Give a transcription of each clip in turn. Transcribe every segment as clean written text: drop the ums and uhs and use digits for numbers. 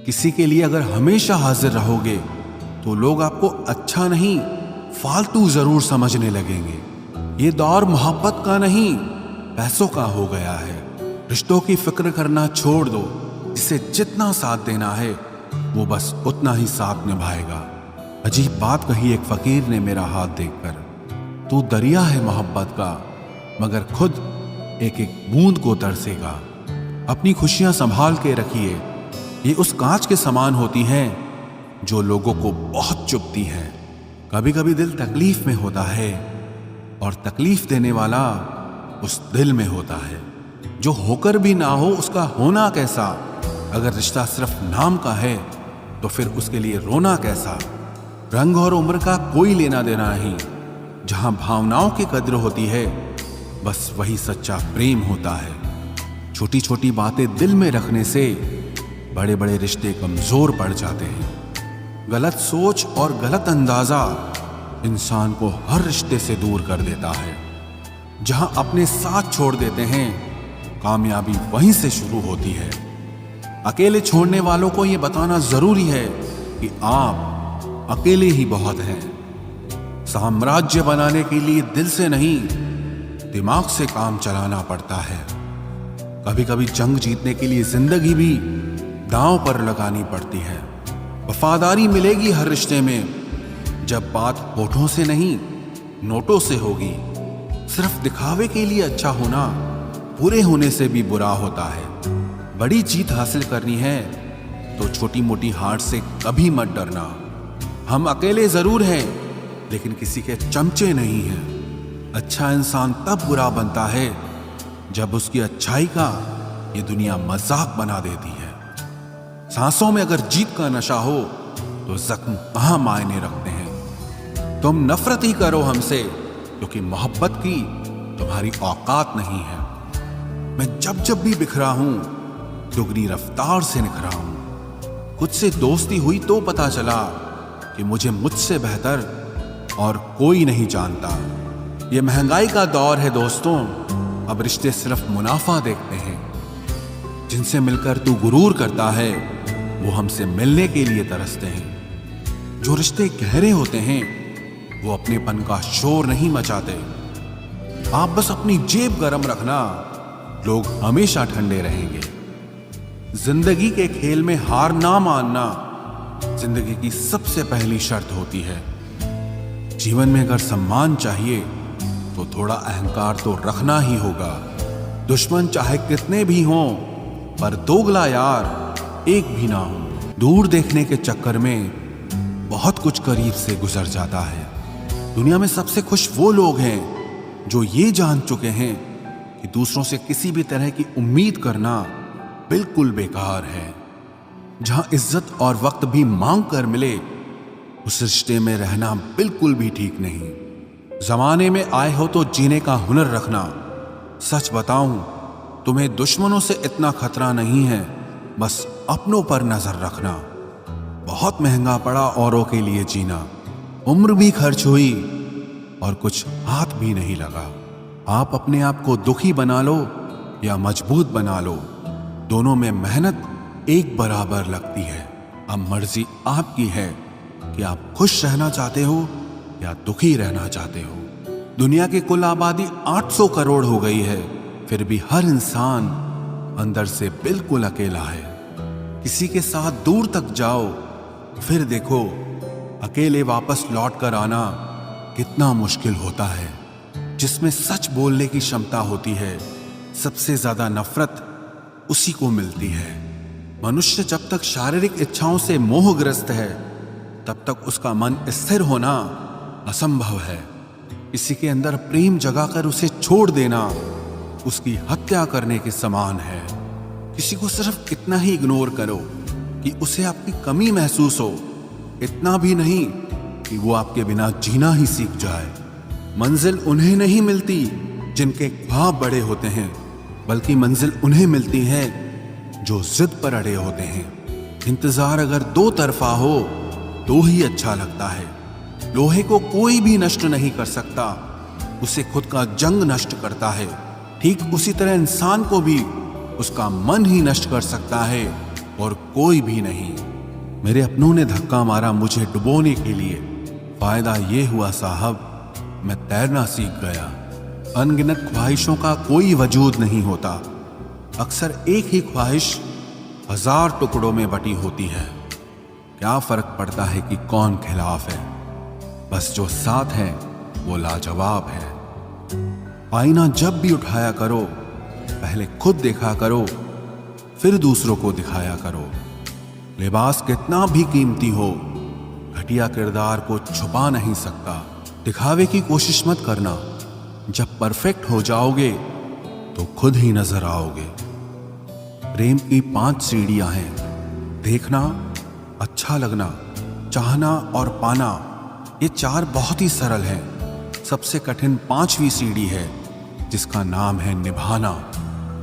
किसी के लिए अगर हमेशा हाजिर रहोगे तो लोग आपको अच्छा नहीं, फालतू जरूर समझने लगेंगे। ये दौर मोहब्बत का नहीं, पैसों का हो गया है। रिश्तों की फिक्र करना छोड़ दो। जिसे जितना साथ देना है वो बस उतना ही साथ निभाएगा। अजीब बात कही एक फकीर ने मेरा हाथ देखकर। तू दरिया है मोहब्बत का, मगर खुद एक एक बूंद को तरसेगा। अपनी खुशियां संभाल के रखिए, ये उस कांच के समान होती हैं जो लोगों को बहुत चुभती हैं। कभी कभी दिल तकलीफ में होता है और तकलीफ देने वाला उस दिल में होता है। जो होकर भी ना हो उसका होना कैसा। अगर रिश्ता सिर्फ नाम का है तो फिर उसके लिए रोना कैसा। रंग और उम्र का कोई लेना देना नहीं। जहां भावनाओं की कद्र होती है बस वही सच्चा प्रेम होता है। छोटी छोटी बातें दिल में रखने से बड़े बड़े रिश्ते कमजोर पड़ जाते हैं। गलत सोच और गलत अंदाजा इंसान को हर रिश्ते से दूर कर देता है। जहां अपने साथ छोड़ देते हैं कामयाबी वहीं से शुरू होती है। अकेले छोड़ने वालों को यह बताना जरूरी है कि आप अकेले ही बहुत हैं। साम्राज्य बनाने के लिए दिल से नहीं, दिमाग से काम चलाना पड़ता है। कभी कभी जंग जीतने के लिए जिंदगी भी दांव पर लगानी पड़ती है। वफादारी मिलेगी हर रिश्ते में जब बात होठों से नहीं, नोटों से होगी। सिर्फ दिखावे के लिए अच्छा होना बुरे होने से भी बुरा होता है। बड़ी जीत हासिल करनी है तो छोटी मोटी हार से कभी मत डरना। हम अकेले जरूर हैं लेकिन किसी के चमचे नहीं हैं। अच्छा इंसान तब बुरा बनता है जब उसकी अच्छाई का ये दुनिया मजाक बना देती है। सांसों में अगर जीत का नशा हो तो जख्म कहां मायने रखते हैं। तुम नफरत ही करो हमसे क्योंकि मोहब्बत की तुम्हारी औकात नहीं है। मैं जब जब भी बिखरा हूं दुगनी रफ्तार से निखरा हूं। खुद से दोस्ती हुई तो पता चला कि मुझे मुझसे बेहतर और कोई नहीं जानता। ये महंगाई का दौर है दोस्तों, अब रिश्ते सिर्फ मुनाफा देखते हैं। जिनसे मिलकर तू गुरूर करता है वो हमसे मिलने के लिए तरसते हैं। जो रिश्ते गहरे होते हैं वो अपनेपन का शोर नहीं मचाते। आप बस अपनी जेब गरम रखना, लोग हमेशा ठंडे रहेंगे। जिंदगी के खेल में हार ना मानना जिंदगी की सबसे पहली शर्त होती है। जीवन में अगर सम्मान चाहिए तो थोड़ा अहंकार तो रखना ही होगा। दुश्मन चाहे कितने भी हों पर दोगला यार एक भी ना हो। दूर देखने के चक्कर में बहुत कुछ करीब से गुजर जाता है। दुनिया में सबसे खुश वो लोग हैं जो ये जान चुके हैं कि दूसरों से किसी भी तरह की उम्मीद करना बिल्कुल बेकार है। जहां इज्जत और वक्त भी मांग कर मिले उस रिश्ते में रहना बिल्कुल भी ठीक नहीं। जमाने में आए हो तो जीने का हुनर रखना। सच बताऊं तुम्हें दुश्मनों से इतना खतरा नहीं है, बस अपनों पर नजर रखना। बहुत महंगा पड़ा औरों के लिए जीना। उम्र भी खर्च हुई और कुछ हाथ भी नहीं लगा। आप अपने आप को दुखी बना लो या मजबूत बना लो, दोनों में मेहनत एक बराबर लगती है। अब मर्जी आपकी है कि आप खुश रहना चाहते हो या दुखी रहना चाहते हो। दुनिया की कुल आबादी 800 करोड़ हो गई है, फिर भी हर इंसान अंदर से बिल्कुल अकेला है। किसी के साथ दूर तक जाओ फिर देखो अकेले वापस लौट कर आना कितना मुश्किल होता है। जिसमें सच बोलने की क्षमता होती है सबसे ज्यादा नफरत उसी को मिलती है। मनुष्य जब तक शारीरिक इच्छाओं से मोहग्रस्त है तब तक उसका मन स्थिर होना असंभव है। किसी के अंदर प्रेम जगाकर उसे छोड़ देना उसकी हत्या करने के समान है। किसी को सिर्फ इतना ही इग्नोर करो कि उसे आपकी कमी महसूस हो, इतना भी नहीं कि वो आपके बिना जीना ही सीख जाए। मंजिल उन्हें नहीं मिलती जिनके ख्वाब बड़े होते हैं, बल्कि मंजिल उन्हें मिलती है जो जिद पर अड़े होते हैं। इंतजार अगर दो तरफा हो तो ही अच्छा लगता है। लोहे को कोई भी नष्ट नहीं कर सकता, उसे खुद का जंग नष्ट करता है। ठीक उसी तरह इंसान को भी उसका मन ही नष्ट कर सकता है और कोई भी नहीं। मेरे अपनों ने धक्का मारा मुझे डुबोने के लिए। फायदा ये हुआ साहब, मैं तैरना सीख गया। अनगिनत ख्वाहिशों का कोई वजूद नहीं होता। अक्सर एक ही ख्वाहिश 1000 टुकड़ों में बटी होती है। क्या फर्क पड़ता है कि कौन खिलाफ है, बस जो साथ है वो लाजवाब है। आईना जब भी उठाया करो, पहले खुद देखा करो, फिर दूसरों को दिखाया करो। लिबास कितना भी कीमती हो, घटिया किरदार को छुपा नहीं सकता। दिखावे की कोशिश मत करना। जब परफेक्ट हो जाओगे तो खुद ही नजर आओगे। प्रेम की 5 सीढ़ियां हैं: देखना, अच्छा लगना, चाहना और पाना। ये 4 बहुत ही सरल हैं। सबसे कठिन 5वीं सीढ़ी है, जिसका नाम है निभाना।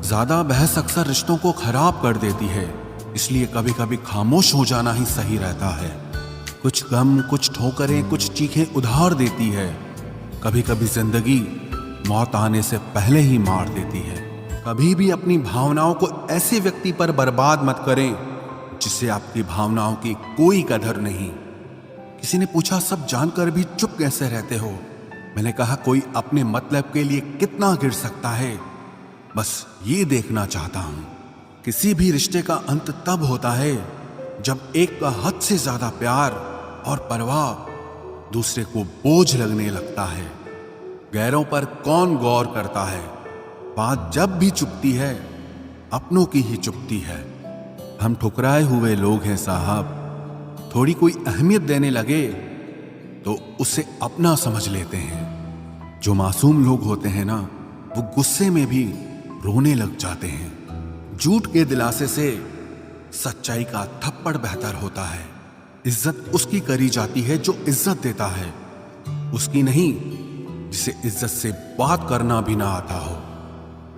ज्यादा बहस अक्सर रिश्तों को खराब कर देती है, इसलिए कभी कभी खामोश हो जाना ही सही रहता है। कुछ गम, कुछ ठोकरें, कुछ चीखें उधार देती है। कभी कभी जिंदगी मौत आने से पहले ही मार देती है। कभी भी अपनी भावनाओं को ऐसे व्यक्ति पर बर्बाद मत करें जिससे आपकी भावनाओं की कोई कदर नहीं। किसी ने पूछा, सब जानकर भी चुप कैसे रहते हो? मैंने कहा, कोई अपने मतलब के लिए कितना गिर सकता है, बस ये देखना चाहता हूं। किसी भी रिश्ते का अंत तब होता है जब एक का हद से ज्यादा प्यार और परवाह दूसरे को बोझ लगने लगता है। गैरों पर कौन गौर करता है? बात जब भी चुपती है, अपनों की ही चुपती है। हम ठुकराए हुए लोग हैं साहब। थोड़ी कोई अहमियत देने लगे तो उसे अपना समझ लेते हैं। जो मासूम लोग होते हैं ना, वो गुस्से में भी रोने लग जाते हैं। झूठ के दिलासे से सच्चाई का थप्पड़ बेहतर होता है। इज्जत उसकी करी जाती है जो इज्जत देता है, उसकी नहीं जिसे इज्जत से बात करना भी ना आता हो।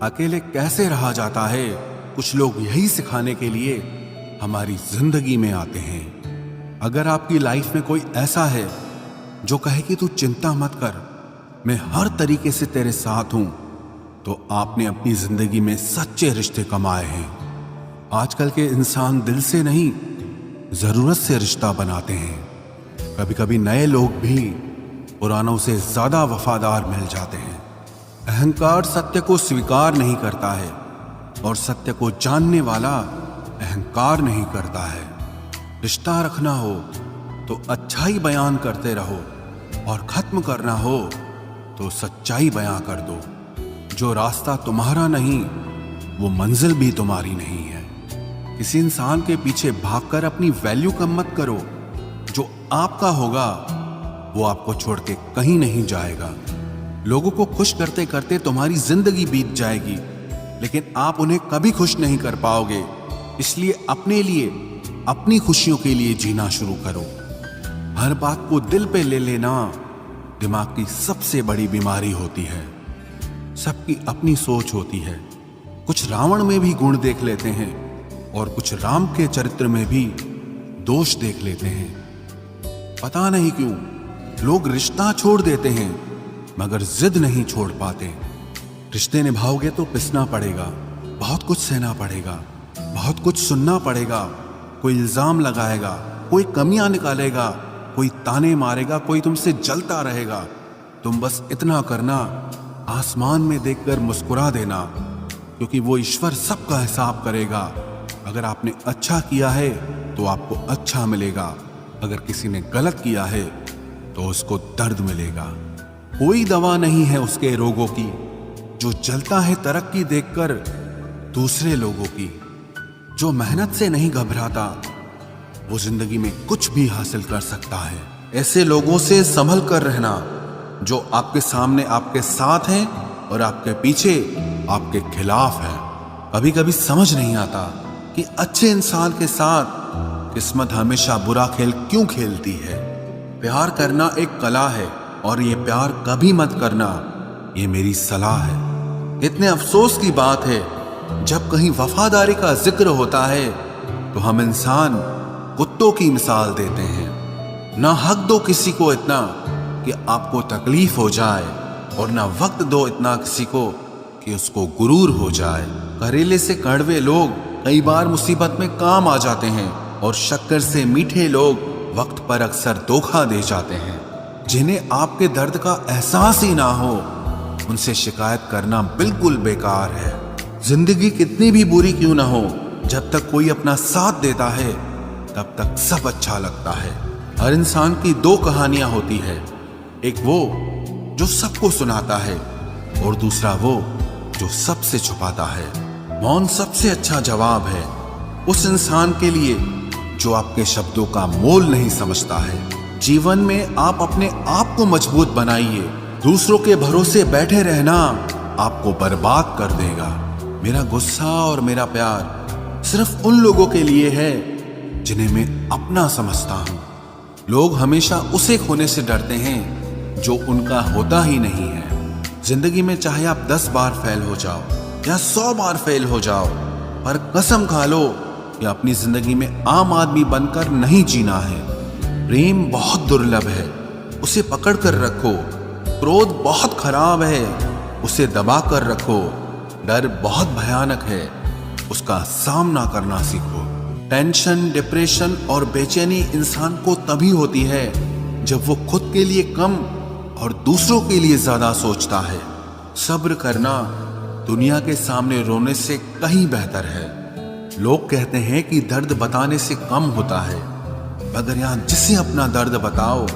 अकेले कैसे रहा जाता है, कुछ लोग यही सिखाने के लिए हमारी जिंदगी में आते हैं। अगर आपकी लाइफ में कोई ऐसा है जो कहे कि तू चिंता मत कर, मैं हर तरीके से तेरे साथ हूं, तो आपने अपनी जिंदगी में सच्चे रिश्ते कमाए हैं। आजकल के इंसान दिल से नहीं, जरूरत से रिश्ता बनाते हैं। कभी कभी नए लोग भी पुरानों से ज्यादा वफादार मिल जाते हैं। अहंकार सत्य को स्वीकार नहीं करता है और सत्य को जानने वाला अहंकार नहीं करता है। रिश्ता रखना हो तो अच्छाई बयान करते रहो और खत्म करना हो तो सच्चाई बयां कर दो। जो रास्ता तुम्हारा नहीं, वो मंजिल भी तुम्हारी नहीं है। किसी इंसान के पीछे भागकर अपनी वैल्यू कम मत करो। जो आपका होगा वो आपको छोड़ के कहीं नहीं जाएगा। लोगों को खुश करते करते तुम्हारी जिंदगी बीत जाएगी, लेकिन आप उन्हें कभी खुश नहीं कर पाओगे। इसलिए अपने लिए, अपनी खुशियों के लिए जीना शुरू करो। हर बात को दिल पे ले लेना दिमाग की सबसे बड़ी बीमारी होती है। सबकी अपनी सोच होती है। कुछ रावण में भी गुण देख लेते हैं और कुछ राम के चरित्र में भी दोष देख लेते हैं। पता नहीं क्यों लोग रिश्ता छोड़ देते हैं मगर जिद नहीं छोड़ पाते। रिश्ते निभाओगे तो पिसना पड़ेगा, बहुत कुछ सहना पड़ेगा, बहुत कुछ सुनना पड़ेगा। कोई इल्जाम लगाएगा, कोई कमियां निकालेगा, कोई ताने मारेगा, कोई तुमसे जलता रहेगा। तुम बस इतना करना, आसमान में देखकर मुस्कुरा देना, क्योंकि वो ईश्वर सबका हिसाब करेगा। अगर आपने अच्छा किया है तो आपको अच्छा मिलेगा, अगर किसी ने गलत किया है तो उसको दर्द मिलेगा। कोई दवा नहीं है उसके रोगों की जो जलता है तरक्की देखकर दूसरे लोगों की। जो मेहनत से नहीं घबराता वो जिंदगी में कुछ भी हासिल कर सकता है। ऐसे लोगों से संभल कर रहना जो आपके सामने आपके साथ हैं और आपके पीछे आपके खिलाफ है। कभी कभी समझ नहीं आता कि अच्छे इंसान के साथ किस्मत हमेशा बुरा खेल क्यों खेलती है। प्यार करना एक कला है और ये प्यार कभी मत करना, ये मेरी सलाह है। इतने अफसोस की बात है जब कहीं वफादारी का जिक्र होता है तो हम इंसान कुत्तों की मिसाल देते हैं। ना हक दो किसी को इतना कि आपको तकलीफ हो जाए और ना वक्त दो इतना किसी को कि उसको गुरूर हो जाए। करेले से कड़वे लोग कई बार मुसीबत में काम आ जाते हैं और शक्कर से मीठे लोग वक्त पर अक्सर धोखा दे जाते हैं। जिन्हें आपके दर्द का एहसास ही ना हो, उनसे शिकायत करना बिल्कुल बेकार है। जिंदगी कितनी भी बुरी क्यों ना हो, जब तक कोई अपना साथ देता है तब तक सब अच्छा लगता है। हर इंसान की दो कहानियां होती है, एक वो जो सबको सुनाता है और दूसरा वो जो सबसे छुपाता है। मौन सबसे अच्छा जवाब है उस इंसान के लिए जो आपके शब्दों का मोल नहीं समझता है। जीवन में आप अपने आप को मजबूत बनाइए। दूसरों के भरोसे बैठे रहना आपको बर्बाद कर देगा। मेरा गुस्सा और मेरा प्यार सिर्फ उन लोगों के लिए है जिन्हें मैं अपना समझता हूं। लोग हमेशा उसे खोने से डरते हैं जो उनका होता ही नहीं है। जिंदगी में चाहे आप 10 बार फेल हो जाओ या 100 बार फेल हो जाओ, पर कसम खा लो कि अपनी जिंदगी में आम आदमी बनकर नहीं जीना है। प्रेम बहुत दुर्लभ है, उसे पकड़ कर रखो। क्रोध बहुत खराब है, उसे दबा कर रखो। डर बहुत भयानक है, उसका सामना करना सीखो। टेंशन, डिप्रेशन और बेचैनी इंसान को तभी होती है जब वो खुद के लिए कम और दूसरों के लिए ज्यादा सोचता है। सब्र करना दुनिया के सामने रोने से कहीं बेहतर है। लोग कहते हैं कि दर्द बताने से कम होता है, मगर यहां जिसे अपना दर्द बताओ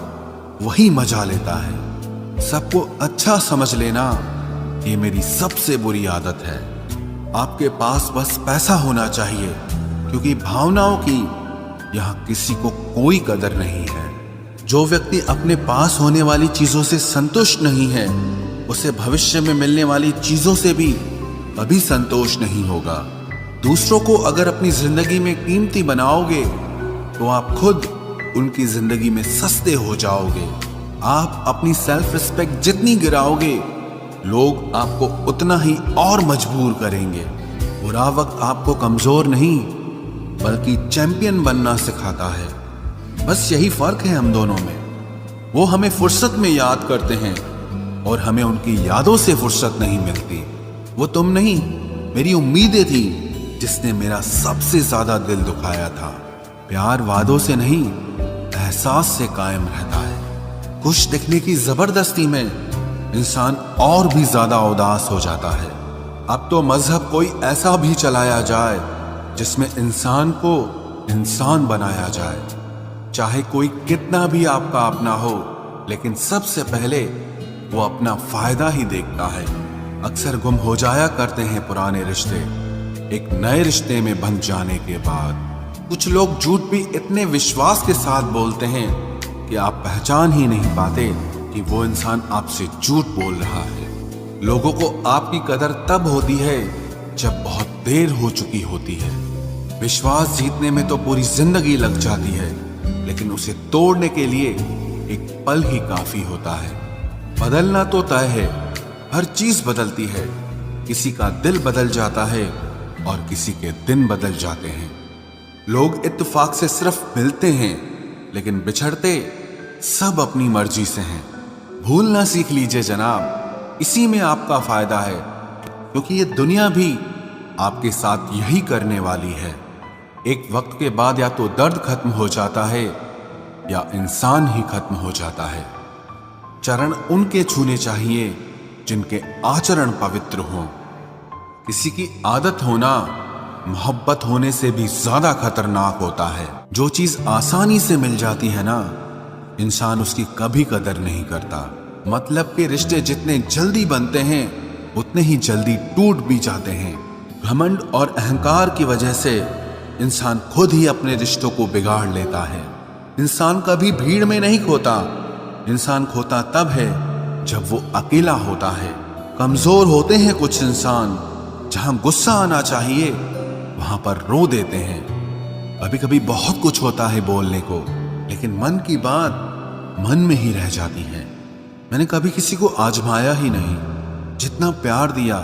वही मजा लेता है। सबको अच्छा समझ लेना ये मेरी सबसे बुरी आदत है। आपके पास बस पैसा होना चाहिए, क्योंकि भावनाओं की यहां किसी को कोई कदर नहीं है। जो व्यक्ति अपने पास होने वाली चीजों से संतुष्ट नहीं है, उसे भविष्य में मिलने वाली चीजों से भी कभी संतोष नहीं होगा। दूसरों को अगर अपनी जिंदगी में कीमती बनाओगे तो आप खुद उनकी जिंदगी में सस्ते हो जाओगे। आप अपनी सेल्फ रिस्पेक्ट जितनी गिराओगे, लोग आपको उतना ही और मजबूर करेंगे। बुरा वक्त आपको कमजोर नहीं बल्कि चैंपियन बनना सिखाता है। बस यही फर्क है हम दोनों में। वो हमें फुर्सत में याद करते हैं और हमें उनकी यादों से फुर्सत नहीं मिलती। वो तुम नहीं, मेरी उम्मीदें थी जिसने मेरा सबसे ज्यादा दिल दुखाया था। प्यार वादों से नहीं, एहसास से कायम रहता है। खुश दिखने की जबरदस्ती में इंसान और भी ज्यादा उदास हो जाता है। अब तो मजहब कोई ऐसा भी चलाया जाए जिसमें इंसान को इंसान बनाया जाए। चाहे कोई कितना भी आपका अपना हो, लेकिन सबसे पहले वो अपना फायदा ही देखता है। अक्सर गुम हो जाया करते हैं पुराने रिश्ते एक नए रिश्ते में बंध जाने के बाद। कुछ लोग झूठ भी इतने विश्वास के साथ बोलते हैं कि आप पहचान ही नहीं पाते कि वो इंसान आपसे झूठ बोल रहा है। लोगों को आपकी कदर तब होती है जब बहुत देर हो चुकी होती है। विश्वास जीतने में तो पूरी जिंदगी लग जाती है, लेकिन उसे तोड़ने के लिए एक पल ही काफी होता है। बदलना तो तय है, हर चीज बदलती है। किसी का दिल बदल जाता है और किसी के दिन बदल जाते हैं। लोग इत्तेफाक से सिर्फ मिलते हैं, लेकिन बिछड़ते सब अपनी मर्जी से हैं। भूलना सीख लीजिए जनाब, इसी में आपका फायदा है, क्योंकि ये दुनिया भी आपके साथ यही करने वाली है। एक वक्त के बाद या तो दर्द खत्म हो जाता है या इंसान ही खत्म हो जाता है। चरण उनके छूने चाहिए जिनके आचरण पवित्र हों। किसी की आदत होना मोहब्बत होने से भी ज्यादा खतरनाक होता है। जो चीज आसानी से मिल जाती है ना, इंसान उसकी कभी कदर नहीं करता। मतलब के रिश्ते जितने जल्दी बनते हैं उतने ही जल्दी टूट भी जाते हैं। घमंड और अहंकार की वजह से इंसान खुद ही अपने रिश्तों को बिगाड़ लेता है। इंसान कभी भीड़ में नहीं खोता, इंसान खोता तब है जब वो अकेला होता है। कमजोर होते हैं कुछ इंसान, जहां गुस्सा आना चाहिए वहां पर रो देते हैं। कभी कभी बहुत कुछ होता है बोलने को, लेकिन मन की बात मन में ही रह जाती है। मैंने कभी किसी को आजमाया ही नहीं। जितना प्यार दिया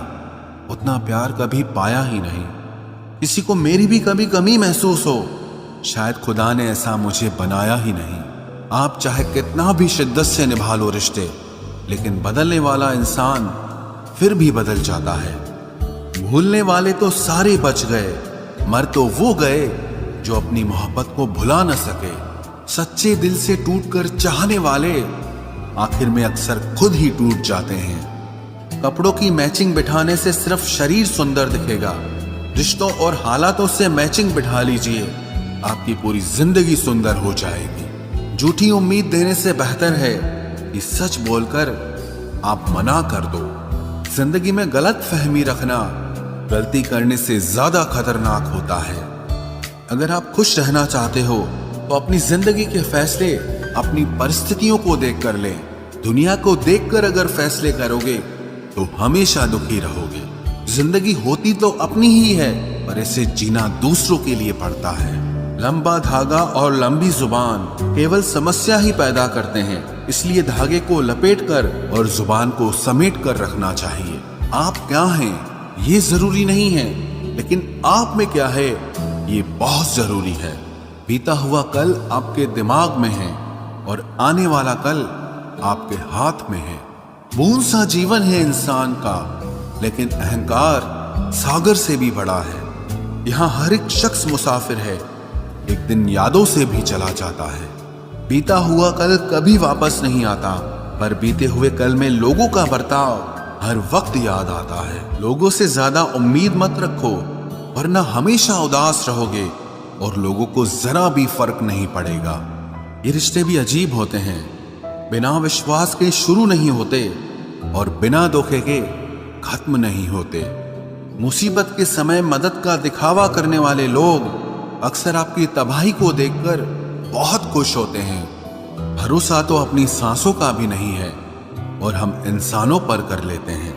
उतना प्यार कभी पाया ही नहीं। किसी को मेरी भी कभी कमी महसूस हो, शायद खुदा ने ऐसा मुझे बनाया ही नहीं। आप चाहे कितना भी शिद्दत से निभा लो रिश्ते, लेकिन बदलने वाला इंसान फिर भी बदल जाता है। भूलने वाले तो सारे बच गए, मर तो वो गए जो अपनी मोहब्बत को भुला न सके। सच्चे दिल से टूटकर चाहने वाले आखिर में अक्सर खुद ही टूट जाते हैं। कपड़ों की मैचिंग बिठाने से सिर्फ शरीर सुंदर दिखेगा, रिश्तों और हालातों से मैचिंग बिठा लीजिए, आपकी पूरी जिंदगी सुंदर हो जाएगी। झूठी उम्मीद देने से बेहतर है कि सच बोलकर आप मना कर दो। जिंदगी में गलत फहमी रखना गलती करने से ज्यादा खतरनाक होता है। अगर आप खुश रहना चाहते हो तो अपनी जिंदगी के फैसले अपनी परिस्थितियों को देखकर लें। दुनिया को देखकर अगर फैसले करोगे तो हमेशा दुखी रहोगे। जिंदगी होती तो अपनी ही है, पर इसे जीना दूसरों के लिए पड़ता है। लंबा धागा और लंबी जुबान केवल समस्या ही पैदा करते हैं, इसलिए धागे को लपेटकर और जुबान को समेट कर रखना चाहिए। आप क्या हैं ये जरूरी नहीं है, लेकिन आप में क्या है ये बहुत जरूरी है। बीता हुआ कल आपके दिमाग में है और आने वाला कल आपके हाथ में है। बूंद सा जीवन है इंसान का, लेकिन अहंकार सागर से भी बड़ा है। यहाँ हर एक शख्स मुसाफिर है, एक दिन यादों से भी चला जाता है। बीता हुआ कल कभी वापस नहीं आता, पर बीते हुए कल में लोगों का बर्ताव हर वक्त याद आता है। लोगों से ज्यादा उम्मीद मत रखो, वरना हमेशा उदास रहोगे और लोगों को जरा भी फर्क नहीं पड़ेगा। ये रिश्ते भी अजीब होते हैं, बिना विश्वास के शुरू नहीं होते और बिना धोखे के खत्म नहीं होते। मुसीबत के समय मदद का दिखावा करने वाले लोग अक्सर आपकी तबाही को देखकर बहुत खुश होते हैं। भरोसा तो अपनी सांसों का भी नहीं है और हम इंसानों पर कर लेते हैं।